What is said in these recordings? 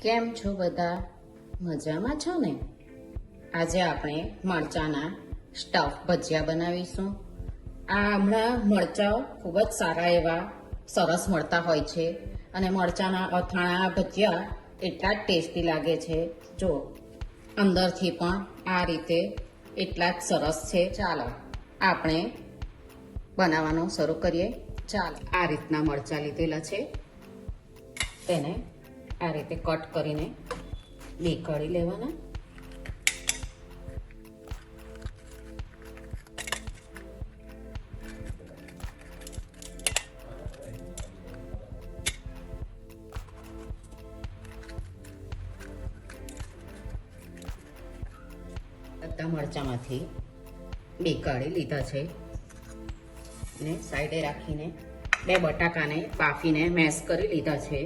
કેમ છો બધા? મજામાં છો ને? આજે આપણે મરચાના સ્ટફ ભજીયા બનાવીશું. આ હમણાં મરચાં ખૂબ જ સારા એવા સરસ મળતા હોય છે અને મરચાના અથાણા ભજીયા એટલા જ ટેસ્ટી લાગે છે. જો અંદરથી પણ આ રીતે એટલા જ સરસ છે. ચાલો આપણે બનાવવાનું શરૂ કરીએ. ચાલો, આ રીતના મરચાં લીધેલા છે, તેને આ રીતે કટ કરીને નીકાળી લેવાના. બધા મરચાંમાંથી બે કાઢી લીધા છે ને સાઈડે રાખીને બે બટાકાને બાફીને મેશ કરી લીધા છે.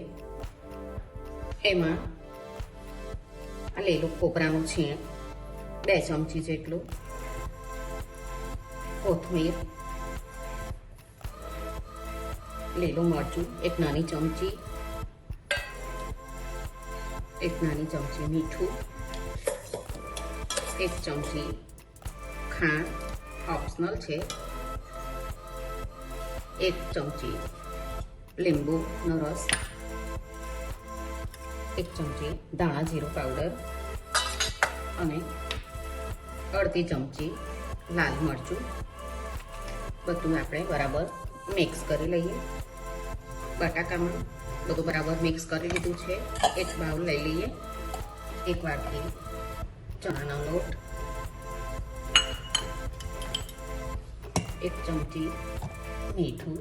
એમાં આ લીલું કોપરાનું છીણ 2 ચમચી જેટલું, કોથમીર, લીલું મરચું 1 નાની ચમચી, 1 નાની ચમચી મીઠું, 1 ચમચી ખાંડ ઓપ્શનલ છે, 1 ચમચી લીંબુનો રસ, 1 ચમચી ધાણા જીરું પાવડર અને અડધી ચમચી લાલ મરચું. બધું આપણે બરાબર મિક્સ કરી લઈએ. બટાકામાં બધું બરાબર મિક્સ કરી લીધું છે. એક બાઉલ લઈ લઈએ. 1 વાટકી ચણાનો લોટ, 1 ચમચી મીઠું,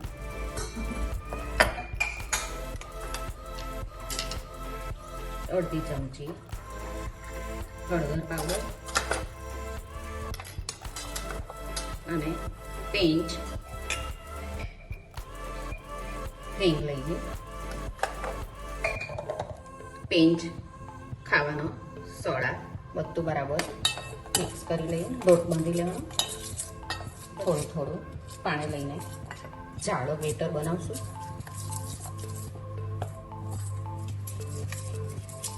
1/2 ચમચી હળદર પાવડર અને પિંચ હિંગ લઈએ. પિંચ ખાવાનો સોડા. બધું બરાબર મિક્સ કરી લઈએ. લોટ બાંધી લેવાનો. થોડું થોડું પાણી લઈને જાડો બેટર બનાવશું.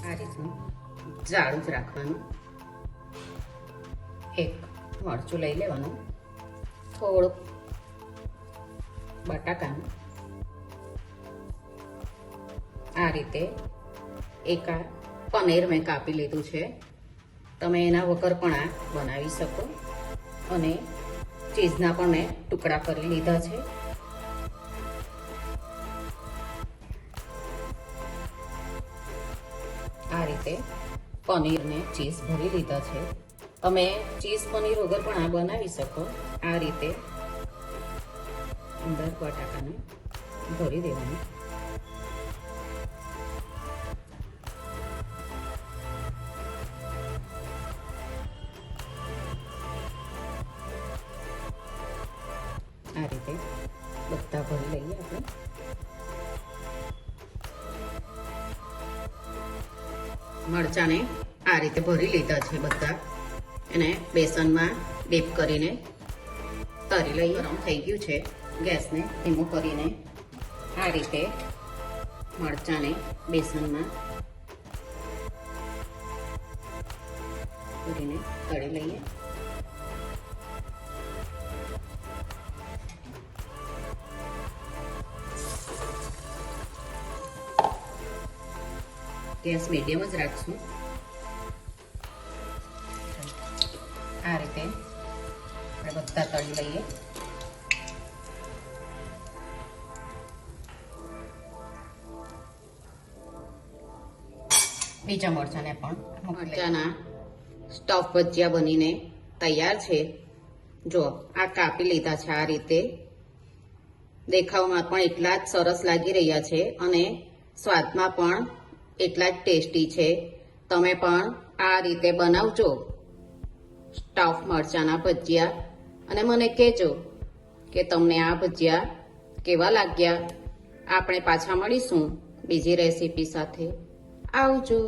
આ રીતનું જાડું જ રાખવાનું. એક મરચું લઈ લેવાનું, થોડુંક બટાકાનું આ રીતે. એક આ પનીર મેં કાપી લીધું છે, તમે એના વગર પણ આ બનાવી શકો. અને ચીઝના પણ મેં ટુકડા કરી લીધા છે. આ રીતે પનીરને ચીઝ ભરી લીધા છે. તમે ચીઝ પનીર વગર પણ આ બનાવી શકો. આ રીતે અંદર બટાકાને ભરી દેવાનું. આ રીતે બધા ભરી લઈએ આપણે. મરચાંને આ રીતે ભરી લીધા છે બધા. એને બેસનમાં ડીપ કરીને તરી લઈએ. ગરમ થઈ ગયું છે. ગેસને ધીમો કરીને આ રીતે મરચાંને બેસનમાં ભરીને તળી લઈએ. ગેસ મીડિયમ જ રાખશું. આ રીતે આપણે બધા તળી લઈએ. બીજા મરચાંને પણ. મરચાંના સ્ટફ ભજીયા બનીને તૈયાર છે. જો આ કાપી લીધા છે આ રીતે. દેખાવમાં પણ એટલા જ સરસ લાગી રહ્યા છે અને સ્વાદમાં પણ એટલા જ ટેસ્ટી છે. તમે પણ આ રીતે બનાવજો સ્ટફ મરચાંના ભજીયા અને મને કહેજો કે તમને આ ભજીયા કેવા લાગ્યા. આપણે પાછા મળીશું બીજી રેસીપી સાથે. આવજો.